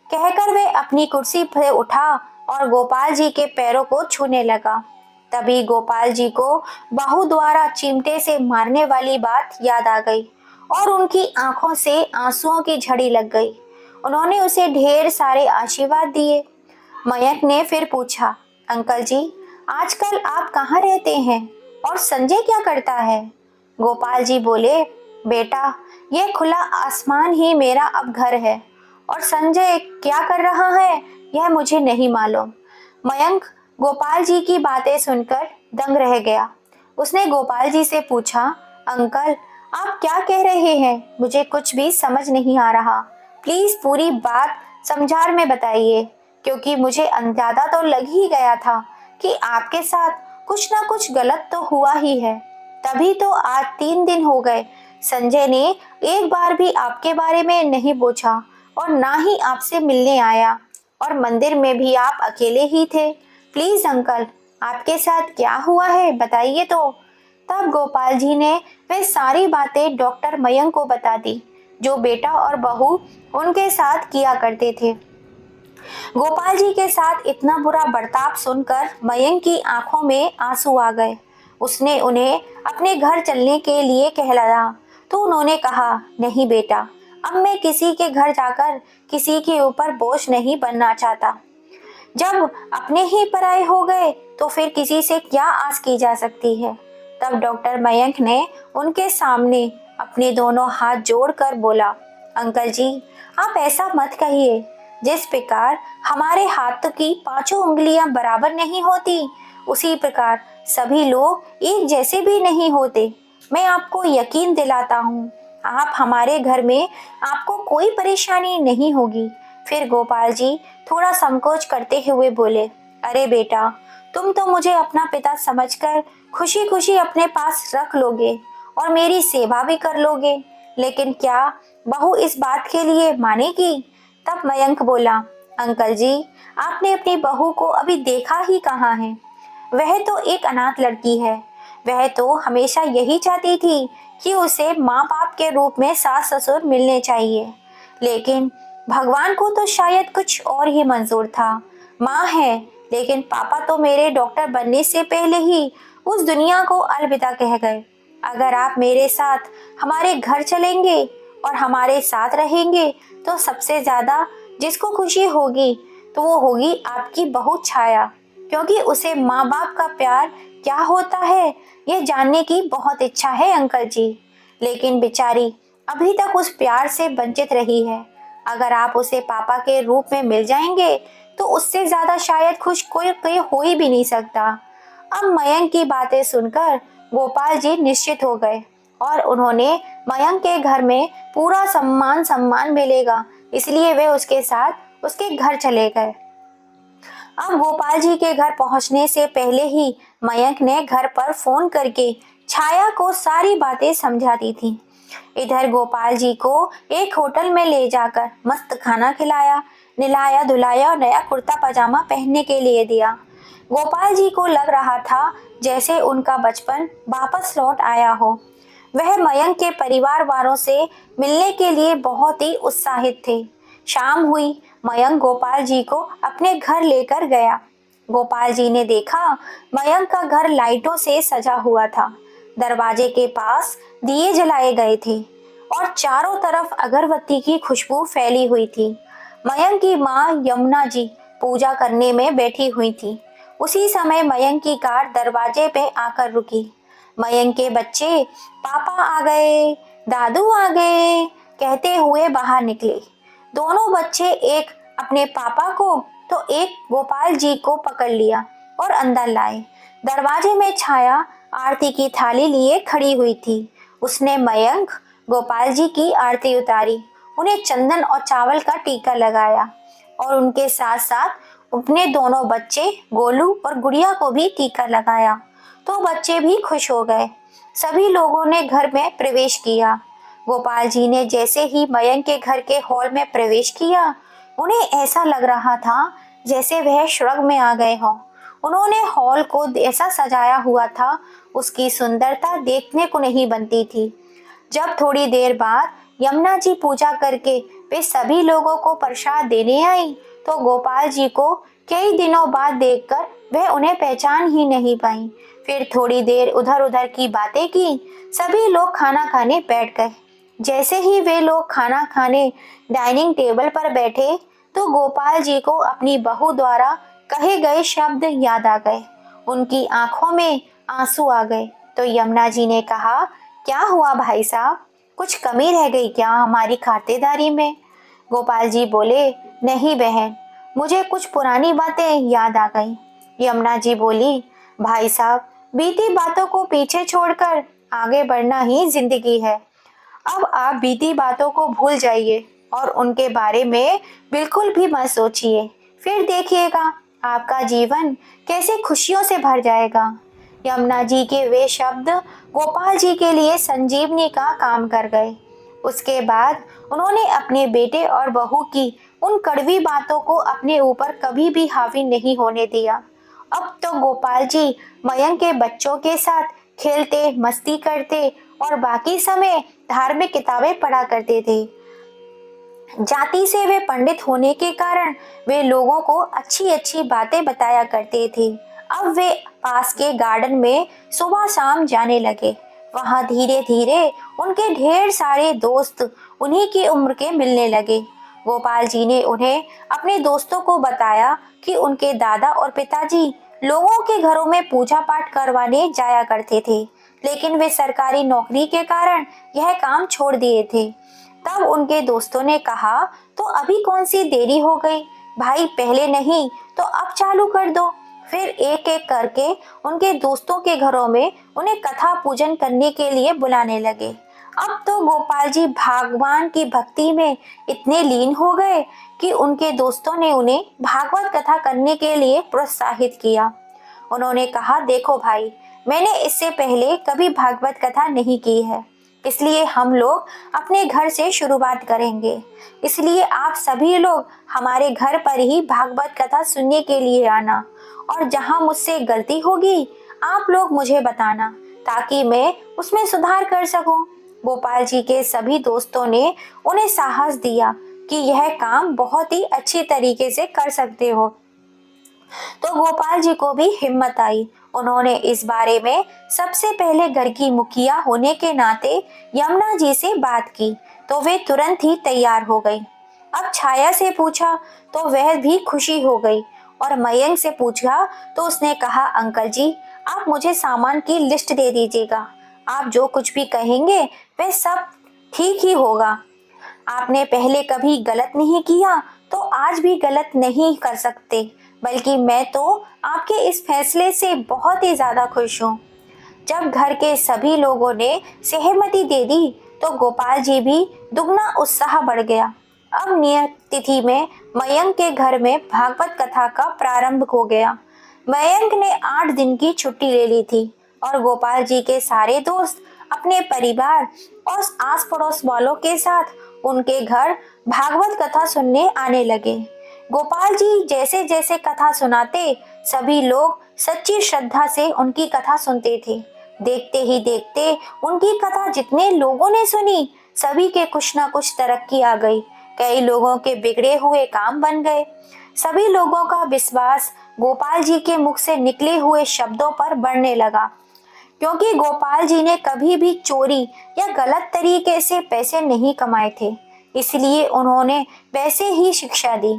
कहकर वे अपनी कुर्सी से उठा और गोपाल जी के पैरों को छूने लगा। तभी गोपाल जी को बहू द्वारा चिमटे से मारने वाली बात याद आ गई और उनकी आंखों से आंसुओं की झड़ी लग गई। उन्होंने उसे ढेर सारे आशीर्वाद दिए। मयंक ने फिर पूछा, अंकल जी, आजकल आप कहाँ रहते हैं और संजय क्या करता है? गोपाल जी बोले, बेटा, यह खुला आसमान ही मेरा अब घर है और संजय क्या कर रहा है यह मुझे नहीं मालूम। मयंक गोपाल जी की बातें सुनकर दंग रह गया। उसने गोपाल जी से पूछा, अंकल, आप क्या कह रहे हैं? मुझे कुछ भी समझ नहीं आ रहा। प्लीज पूरी बात समझार में बताइए, क्योंकि मुझे अंदाजा तो लग ही गया था कि आपके साथ कुछ ना कुछ गलत तो हुआ ही है। तभी तो आज 3 दिन हो गए संजय ने एक बार भी आपके बारे में नहीं पूछा और ना ही आपसे मिलने आया, और मंदिर में भी आप अकेले ही थे। प्लीज अंकल, आपके साथ क्या हुआ है बताइए तो। तब गोपाल जी ने वे सारी बातें डॉक्टर मयंक को बता दी जो बेटा और बहू उनके साथ किया करते थे। गोपाल जी के साथ इतना बुरा बर्ताव सुनकर मयंक की आंखों में आंसू आ गए। उसने उन्हें अपने घर चलने के लिए कहलाया तो उन्होंने कहा, नहीं बेटा, अब मैं किसी के घर जाकर किसी के ऊपर बोझ नहीं बनना चाहता। जब अपने ही पराये हो गए तो फिर किसी से क्या आस की जा सकती है। तब डॉक्टर मयंक ने उनके सामने अपने दोनों हाथ जोड़कर बोला, अंकल जी, आप ऐसा मत कहिए। जिस प्रकार हमारे हाथ की 5 उंगलियां बराबर नहीं होती, उसी प्रकार सभी लोग एक जैसे भी नहीं होते। मैं आपको यकीन दिलाता हूँ, आप हमारे घर में आपको कोई परेशानी नहीं होगी। फिर गोपाल जी थोड़ा संकोच करते हुए बोले, अरे बेटा, तुम तो मुझे अपना पिता समझकर खुशी खुशी अपने पास रख लोगे और मेरी सेवा भी कर लोगे, लेकिन क्या बहू इस बात के लिए मानेगी? तब मयंक बोला, अंकल जी, आपने अपनी बहू को अभी देखा ही कहाँ है? वह तो एक अनाथ लड़की है। वह तो हमेशा यही चाहती थी कि उसे माँ बाप के रूप में सास ससुर मिलने चाहिए, लेकिन भगवान को तो शायद कुछ और ही मंजूर था। माँ है, लेकिन पापा तो मेरे डॉक्टर बनने से पहले ही उस दुनिया को अलविदा कह गए। अगर आप मेरे साथ हमारे घर चलेंगे और हमारे साथ रहेंगे तो सबसे ज्यादा जिसको खुशी होगी तो वो होगी आपकी बहू छाया, क्योंकि उसे माँ बाप का प्यार क्या होता है यह जानने की बहुत इच्छा है अंकल जी। लेकिन बेचारी अभी तक उस प्यार से वंचित रही है। अगर आप उसे पापा के रूप में मिल जाएंगे तो उससे ज्यादा शायद खुश कोई कोई हो ही भी नहीं सकता। अब मयंक की बातें सुनकर गोपाल जी निश्चित हो गए और उन्होंने मयंक के घर में पूरा सम्मान सम्मान मिलेगा, इसलिए वे उसके साथ उसके घर चले गए। अब गोपाल जी के घर पहुंचने से पहले ही मयंक ने घर पर फोन करके छाया को सारी बातें समझा दी थी। इधर गोपाल जी को एक होटल में ले जाकर मस्त खाना खिलाया, निलाया धुलाया और नया कुर्ता पजामा पहनने के लिए दिया। गोपाल जी को लग रहा था जैसे उनका बचपन वापस लौट आया हो। वह मयंक के परिवार वालों से मिलने के लिए बहुत ही उत्साहित थे। शाम हुई, मयंक गोपाल जी को अपने घर लेकर गया। गोपाल जी ने देखा मयंक का घर लाइटों से सजा हुआ था। दरवाजे के पास दिए जलाए गए थे और चारों तरफ अगरबत्ती की खुशबू फैली हुई थी। मयंक की माँ यमुना जी पूजा करने में बैठी हुई थी। उसी समय मयंक की कार दरवाजे पे आकर रुकी। मयंक के बच्चे पापा आ गए, दादू आ गए कहते हुए बाहर निकले। दोनों बच्चे एक अपने पापा को तो एक गोपाल जी को पकड़ लिया और अंदर लाए। दरवाजे में छाया आरती की थाली लिए खड़ी हुई थी। उसने मयंक गोपाल जी की आरती उतारी, उन्हें चंदन और चावल का टीका लगाया और उनके साथ साथ अपने दोनों बच्चे गोलू और गुड़िया को भी टीका लगाया तो बच्चे भी खुश हो गए। सभी लोगों ने घर में प्रवेश किया। गोपाल जी ने जैसे ही मयंक के घर के हॉल में प्रवेश किया, उन्हें ऐसा लग रहा था जैसे वह स्वर्ग में आ गए हों। उन्होंने हॉल को ऐसा सजाया हुआ था, उसकी सुंदरता देखने को नहीं बनती थी। जब थोड़ी देर बाद यमुना जी पूजा करके वे सभी लोगों को प्रसाद देने आई तो गोपाल जी को कई दिनों बाद देखकर वह उन्हें पहचान ही नहीं पाई। फिर थोड़ी देर उधर उधर की बातें की। सभी लोग खाना खाने बैठ गए। जैसे ही वे लोग खाना खाने डाइनिंग टेबल पर बैठे तो गोपाल जी को अपनी बहू द्वारा कहे गए शब्द याद आ गए। उनकी आंखों में आंसू आ गए। तो यमुना जी ने कहा, क्या हुआ भाई साहब, कुछ कमी रह गई क्या हमारी खातिरदारी में? गोपाल जी बोले, नहीं बहन, मुझे कुछ पुरानी बातें याद आ गई। यमुना जी बोली, भाई साहब, बीती बातों को पीछे छोड़कर आगे बढ़ना ही जिंदगी है। अब आप बीती बातों को भूल जाइए और उनके बारे में बिल्कुल भी मत सोचिए। फिर देखिएगा आपका जीवन कैसे खुशियों से भर जाएगा। यमुना जी के वे शब्द गोपाल जी के लिए संजीवनी का काम कर गए। उसके बाद उन्होंने अपने बेटे और बहू की उन कड़वी बातों को अपने ऊपर कभी भी हावी नहीं होने दिया। अब तो गोपाल जी मयंक के बच्चों के साथ खेलते, मस्ती करते और बाकी समय धार्मिक किताबें पढ़ा करते थे। जाति से वे पंडित होने के कारण वे लोगों को अच्छी अच्छी बातें बताया करते थे। अब वे पास के गार्डन में सुबह शाम जाने लगे। वहां धीरे धीरे उनके ढेर सारे दोस्त उन्हीं की उम्र के मिलने लगे। गोपाल जी ने उन्हें अपने दोस्तों को बताया कि उनके दादा और पिताजी लोगों के घरों में पूजा पाठ करवाने जाया करते थे, लेकिन वे सरकारी नौकरी के कारण यह काम छोड़ दिए थे। तब उनके दोस्तों ने कहा, तो अभी कौन सी देरी हो गई भाई, पहले नहीं तो अब चालू कर दो। फिर एक एक करके उनके दोस्तों के घरों में उन्हें कथा पूजन करने के लिए बुलाने लगे। अब तो गोपाल जी भगवान की भक्ति में इतने लीन हो गए कि उनके दोस्तों ने उन्हें भागवत कथा करने के लिए प्रोत्साहित किया। उन्होंने कहा, देखो भाई, मैंने इससे पहले कभी भागवत कथा नहीं की है, इसलिए हम लोग अपने घर से शुरुआत करेंगे। इसलिए आप सभी लोग हमारे घर पर ही भागवत कथा सुनने के लिए आना, और जहां मुझसे गलती होगी आप लोग मुझे बताना ताकि मैं उसमें सुधार कर सकूं। गोपाल जी के सभी दोस्तों ने उन्हें साहस दिया कि यह काम बहुत ही अच्छी तरीके से कर सकते हो। तो गोपाल जी को भी हिम्मत आई। उन्होंने इस बारे में सबसे पहले घर की मुखिया होने के नाते यमुना जी से बात की, तो वे तुरंत ही तैयार हो गई। अब छाया से पूछा तो वह भी खुशी हो गई, और मयंक से पूछा तो उसने कहा, अंकल जी, आप मुझे सामान की लिस्ट दे दीजिएगा, आप जो कुछ भी कहेंगे वह सब ठीक ही होगा। आपने पहले कभी गलत नहीं किया तो आज भी गलत नहीं कर सकते, बल्कि मैं तो आपके इस फैसले से बहुत ही ज्यादा खुश हूँ। जब घर के सभी लोगों ने सहमति दे दी तो गोपाल जी भी दुगना उत्साह बढ़ गया। अब नियत तिथि में मयंक के घर में भागवत कथा का प्रारंभ हो गया। मयंक ने 8 दिन की छुट्टी ले ली थी और गोपाल जी के सारे दोस्त अपने परिवार और आस पड़ोस वालों के साथ उनके घर भागवत कथा सुनने आने लगे। गोपाल जी जैसे जैसे कथा सुनाते सभी लोग सच्ची श्रद्धा से उनकी कथा सुनते थे। देखते ही देखते उनकी कथा जितने लोगों ने सुनी सभी के कुछ ना कुछ तरक्की आ गई। कई लोगों के बिगड़े हुए काम बन गए। सभी लोगों का विश्वास गोपाल जी के मुख से निकले हुए शब्दों पर बढ़ने लगा, क्योंकि गोपाल जी ने कभी भी चोरी या गलत तरीके से पैसे नहीं कमाए थे, इसलिए उन्होंने वैसे ही शिक्षा दी।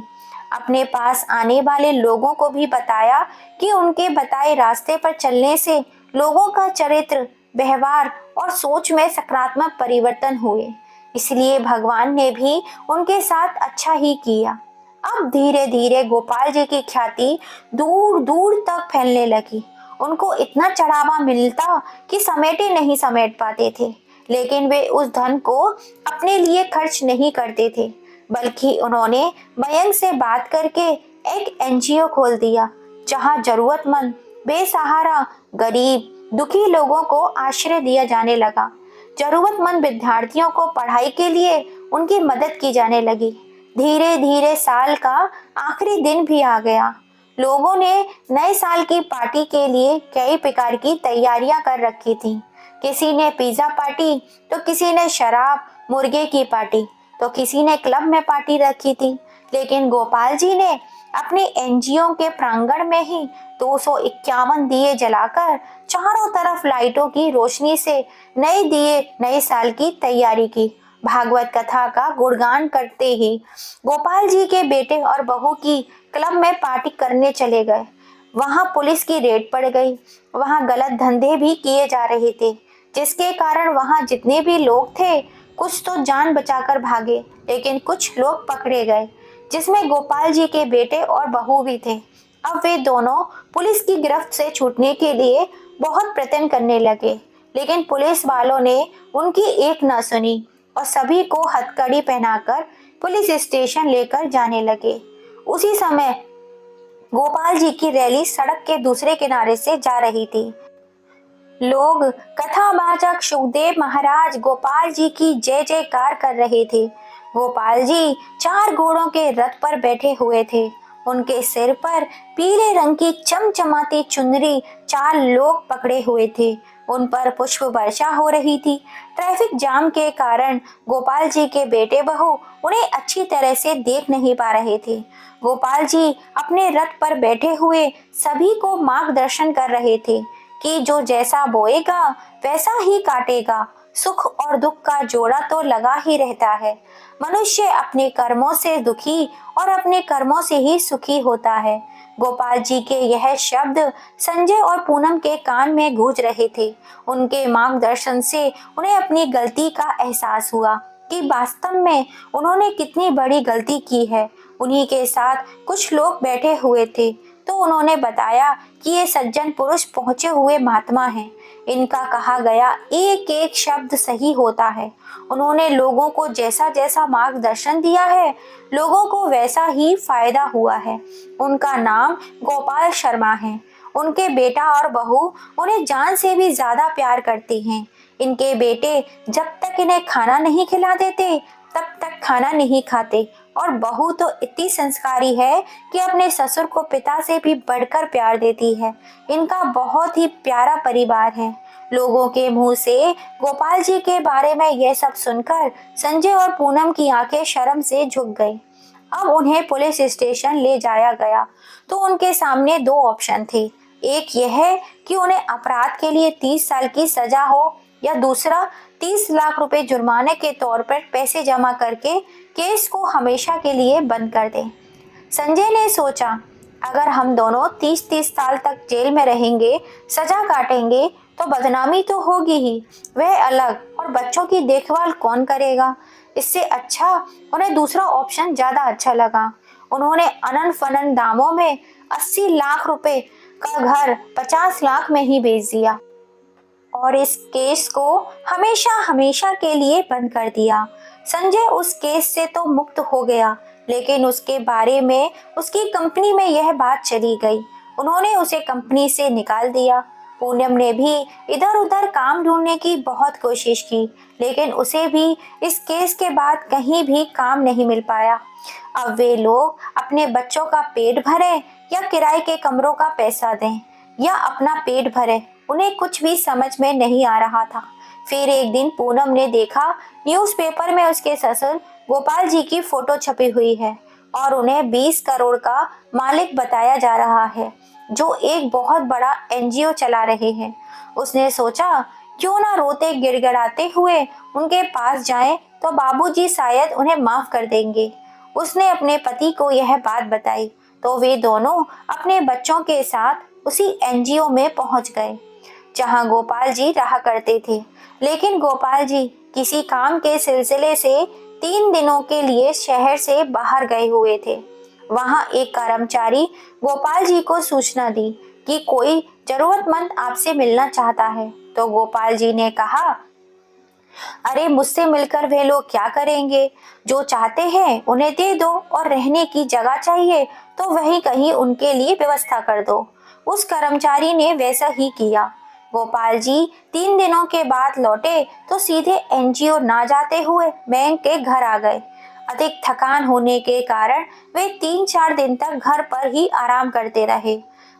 अपने पास आने वाले लोगों को भी बताया कि उनके बताए रास्ते पर चलने से लोगों का चरित्र, व्यवहार और सोच में सकारात्मक परिवर्तन हुए, इसलिए भगवान ने भी उनके साथ अच्छा ही किया। अब धीरे धीरे गोपाल जी की ख्याति दूर दूर तक फैलने लगी। उनको इतना चढ़ावा मिलता कि समेटे नहीं समेट पाते थे, लेकिन वे उस धन को अपने लिए खर्च नहीं करते थे, बल्कि उन्होंने मयंक से बात करके एक एनजीओ खोल दिया, जहां जरूरतमंद, बेसहारा, गरीब, दुखी लोगों को आश्रय दिया जाने लगा। जरूरतमंद विद्यार्थियों को पढ़ाई के लिए उनकी मदद की जाने लगी। धीरे धीरे साल का आखिरी दिन भी आ गया। लोगों ने नए साल की पार्टी के लिए कई प्रकार की तैयारियां कर रखी थी। किसी ने पिज्जा पार्टी, तो किसी ने शराब मुर्गे की पार्टी, तो किसी ने क्लब में पार्टी रखी थी। लेकिन गोपाल जी ने अपने एनजीओ के प्रांगण में ही 251 दिए जलाकर चारों तरफ लाइटों की रोशनी से नए दिए नए साल की तैयारी की। भागवत कथा का गुणगान करते ही गोपाल जी के बेटे और बहू की क्लब में पार्टी करने चले गए। वहां पुलिस की रेड पड़ गई। वहां गलत धंधे भी किए जा रहे थे, जिसके कारण वहां जितने भी लोग थे कुछ तो जान बचाकर भागे, लेकिन कुछ लोग पकड़े गए, जिसमें गोपाल जी के बेटे और बहू भी थे। अब वे दोनों पुलिस की गिरफ्त से छूटने के लिए बहुत प्रयत्न करने लगे, लेकिन पुलिस वालों ने उनकी एक न सुनी और सभी को हथकड़ी पहनाकर पुलिस स्टेशन लेकर जाने लगे। उसी समय गोपाल जी की रैली सड़क के दूसरे किनारे से जा रही थी। लोग कथावाचक सुखदेव महाराज गोपाल जी की जय जयकार कर रहे थे। गोपाल जी 4 घोड़ों के रथ पर बैठे हुए थे। उनके सिर पर पीले रंग की चमचमाती चुनरी 4 लोग पकड़े हुए थे। उन पर पुष्प वर्षा हो रही थी। ट्रैफिक जाम के कारण गोपाल जी के बेटे बहू उन्हें अच्छी तरह से देख नहीं पा रहे थे। गोपाल जी अपने रथ पर बैठे हुए सभी को मार्गदर्शन कर रहे थे कि जो जैसा बोएगा वैसा ही काटेगा। सुख और दुख का जोड़ा तो लगा ही रहता है। मनुष्य अपने कर्मों से दुखी और अपने कर्मों से ही सुखी होता है। गोपाल जी के यह शब्द संजय और पूनम के कान में गूंज रहे थे। उनके मार्गदर्शन से उन्हें अपनी गलती का एहसास हुआ कि वास्तव में उन्होंने कितनी बड़ी गलती की है। उन्हीं के साथ कुछ लोग बैठे हुए थे, तो उन्होंने बताया कि ये सज्जन पुरुष पहुंचे हुए महात्मा हैं। इनका कहा गया एक एक शब्द सही होता है। उन्होंने लोगों को जैसा जैसा मार्गदर्शन दिया है, लोगों को वैसा ही फायदा हुआ है। उनका नाम गोपाल शर्मा है। उनके बेटा और बहू उन्हें जान से भी ज्यादा प्यार करते हैं। इनके बेटे जब तक इन्हें खाना नहीं खिला देते तब तक खाना नहीं खाते, और बहू तो इतनी संस्कारी है कि अपने ससुर को पिता से भी बढ़कर प्यार देती है। इनका बहुत ही प्यारा परिवार है। लोगों के मुंह से गोपाल जी के बारे में यह सब सुनकर संजय और पूनम की आंखें शर्म से झुक गई। अब उन्हें पुलिस स्टेशन ले जाया गया तो उनके सामने 2 ऑप्शन थे। एक यह कि उन्हें अपराध के लिए 30 साल की सजा हो, या दूसरा 30 लाख रुपए जुर्माने के तौर पर पैसे जमा करके केस को हमेशा के लिए बंद कर दें। संजय ने सोचा, अगर हम दोनों 30-30 साल तक जेल में रहेंगे, सजा काटेंगे, तो बदनामी तो होगी ही, वह अलग, और बच्चों की देखभाल कौन करेगा। इससे अच्छा उन्हें दूसरा ऑप्शन ज्यादा अच्छा लगा। उन्होंने अनन फनन दामों में 80 लाख रुपए का घर 50 लाख में ही बेच दिया और इस केस को हमेशा हमेशा के लिए बंद कर दिया। संजय उस केस से तो मुक्त हो गया, लेकिन उसके बारे में उसकी कंपनी में यह बात चली गई। उन्होंने उसे कंपनी से निकाल दिया। पूनम ने भी इधर उधर काम ढूंढने की बहुत कोशिश की, लेकिन उसे भी इस केस के बाद कहीं भी काम नहीं मिल पाया। अब वे लोग अपने बच्चों का पेट भरे या किराए के कमरों का पैसा दें या अपना पेट भरे, उन्हें कुछ भी समझ में नहीं आ रहा था। फिर एक दिन पूनम ने देखा न्यूज़पेपर में उसके ससुर गोपाल जी की फोटो छपी हुई है और उन्हें 20 करोड़ का मालिक बताया जा रहा है, जो एक बहुत बड़ा एनजीओ चला रहे हैं। उसने सोचा, क्यों ना रोते गिड़गिड़ाते हुए उनके पास जाएं, तो बाबूजी शायद उन्हें माफ कर देंगे। उसने अपने पति को यह बात बताई तो वे दोनों अपने बच्चों के साथ उसी एनजीओ में पहुंच गए जहां गोपाल जी रहा करते थे। लेकिन गोपाल जी किसी काम के सिलसिले से 3 दिनों के लिए शहर से बाहर गए हुए थे। वहां एक कर्मचारी गोपाल जी को सूचना दी कि कोई जरूरतमंद आपसे मिलना चाहता है। तो गोपाल जी ने कहा, अरे मुझसे मिलकर वे लोग क्या करेंगे, जो चाहते हैं उन्हें दे दो, और रहने की जगह चाहिए तो वहीं कहीं उनके लिए व्यवस्था कर दो। उस कर्मचारी ने वैसा ही किया। गोपाल जी 3 दिनों के बाद लौटे तो सीधे एनजीओ ना जाते हुए बैंक के घर आ गए। अधिक थकान होने के कारण वे 3-4 दिन तक घर पर ही आराम करते रहे।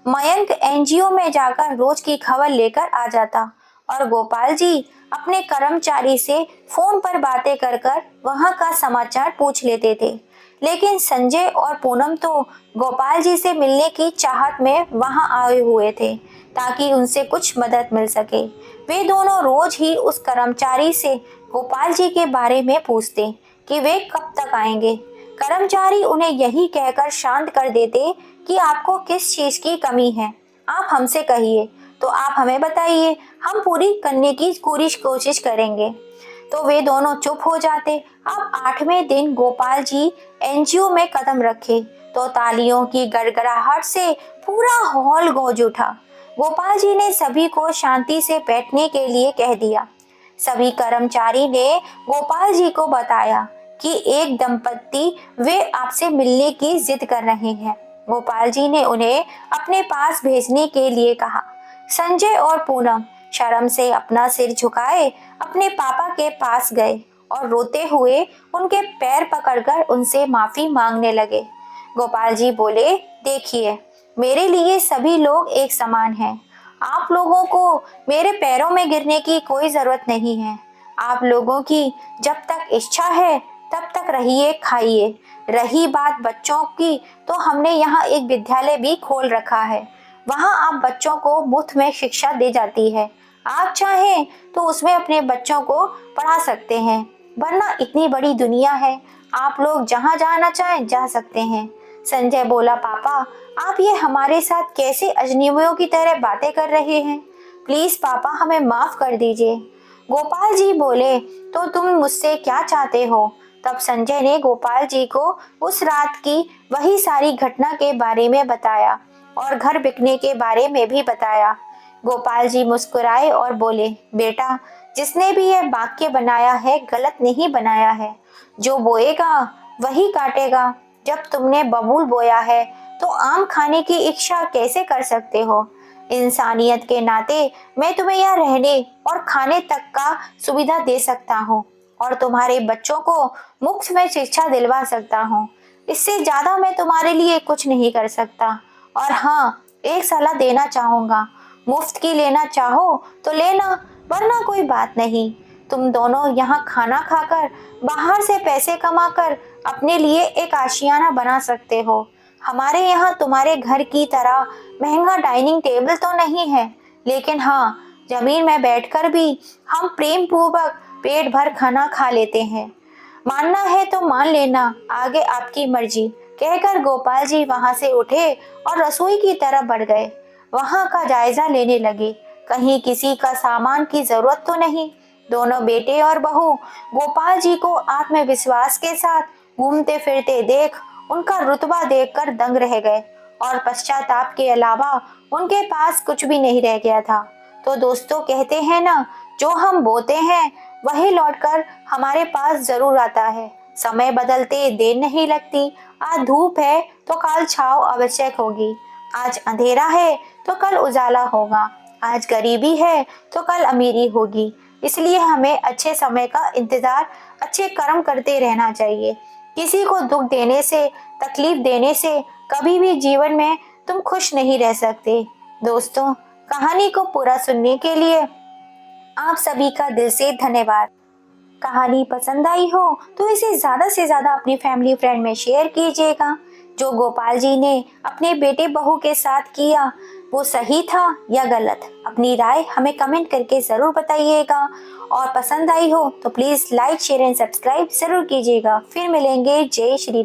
मयंक एनजीओ में जाकर रोज की खबर लेकर आ जाता और गोपाल जी अपने कर्मचारी से फोन पर बातें कर कर वहां का समाचार पूछ लेते थे। लेकिन संजय और पूनम तो गोपाल जी से मिलने की चाहत में वहां आए हुए थे ताकि उनसे कुछ मदद मिल सके। वे दोनों रोज ही उस कर्मचारी से गोपाल जी के बारे में पूछते कि वे कब तक आएंगे। कर्मचारी उन्हें यही कहकर शांत कर देते कि आपको किस चीज की कमी है, आप हमसे कहिए, तो आप हमें बताइए, हम पूरी करने की पूरी कोशिश करेंगे। तो वे दोनों चुप हो जाते। अब 8वें दिन गोपाल जी एनजीओ में कदम रखे तो तालियों की गड़गड़ाहट से पूरा हॉल गूंज उठा। गोपाल जी ने सभी को शांति से बैठने के लिए कह दिया। सभी कर्मचारी ने गोपाल जी को बताया कि एक दंपत्ति वे आपसे मिलने की जिद कर रहे हैं। गोपाल जी ने उन्हें अपने पास भेजने के लिए कहा। संजय और पूनम शर्म से अपना सिर झुकाए अपने पापा के पास गए और रोते हुए उनके पैर पकड़कर उनसे माफी मांगने लगे। गोपाल जी बोले, देखिए, मेरे लिए सभी लोग एक समान हैं। आप लोगों को मेरे पैरों में गिरने की कोई जरूरत नहीं है। आप लोगों की जब तक इच्छा है तब तक रहिए खाइए। रही बात बच्चों की, तो हमने यहाँ एक विद्यालय भी खोल रखा है। वहाँ आप बच्चों को मुफ्त में शिक्षा दी जाती है। आप चाहें तो उसमें अपने बच्चों को पढ़ा सकते हैं, वरना इतनी बड़ी दुनिया है, आप लोग जहाँ जाना चाहें जा सकते हैं। संजय बोला, पापा, आप ये हमारे साथ कैसे अजनबियों की तरह बातें कर रहे हैं? प्लीज पापा, हमें माफ कर दीजिए। गोपाल जी बोले, तो तुम मुझसे क्या चाहते हो? तब संजय ने गोपाल जी को उस रात की वही सारी घटना के बारे में बताया और घर बिकने के बारे में भी बताया। गोपाल जी मुस्कुराए और बोले, बेटा, जिसने भी यह वाक्य बनाया है गलत नहीं बनाया है। जो बोएगा वही काटेगा। जब तुमने बबूल बोया है तो आम खाने की इच्छा कैसे कर सकते हो? इंसानियत के नाते मैं तुम्हें यहाँ रहने और खाने तक का सुविधा दे सकता हूँ और तुम्हारे बच्चों को मुफ्त में शिक्षा दिलवा सकता हूँ। इससे ज्यादा मैं तुम्हारे लिए कुछ नहीं कर सकता। और हाँ, एक सलाह देना चाहूंगा, मुफ्त की लेना चाहो तो लेना, वरना कोई बात नहीं। तुम दोनों यहाँ खाना खाकर बाहर से पैसे कमाकर अपने लिए एक आशियाना बना सकते हो। हमारे यहाँ तुम्हारे घर की तरह महंगा डाइनिंग टेबल तो नहीं है, लेकिन हाँ, जमीन में बैठकर भी हम प्रेम पूर्वक पेट भर खाना खा लेते हैं। मानना है तो मान लेना, आगे आपकी मर्जी, कहकर गोपाल जी वहां से उठे और रसोई की तरफ बढ़ गए। वहां का जायजा लेने लगे, कहीं किसी का सामान की जरूरत तो नहीं। दोनों बेटे और बहू गोपाल जी को आत्मविश्वास के साथ घूमते फिरते देख उनका रुतबा देखकर दंग रह गए और पश्चाताप के अलावा उनके पास कुछ भी नहीं रह गया था। तो दोस्तों, कहते हैं ना, जो हम बोते हैं वही लौटकर हमारे पास जरूर आता है। समय बदलते देर नहीं लगती। आज धूप है तो कल छांव आवश्यक होगी। आज अंधेरा है तो कल उजाला होगा। आज गरीबी है तो कल अमीरी होगी। इसलिए हमें अच्छे समय का इंतजार अच्छे कर्म करते रहना चाहिए। किसी को दुख देने से, तकलीफ देने से कभी भी जीवन में तुम खुश नहीं रह सकते। दोस्तों, कहानी को पूरा सुनने के लिए आप सभी का दिल से धन्यवाद। कहानी पसंद आई हो तो इसे ज्यादा से ज्यादा अपनी फैमिली फ्रेंड में शेयर कीजिएगा। जो गोपाल जी ने अपने बेटे बहू के साथ किया वो सही था या गलत, अपनी राय हमें कमेंट करके जरूर बताइएगा। और पसंद आई हो तो please like, share and subscribe जरूर कीजिएगा। फिर मिलेंगे। जय श्री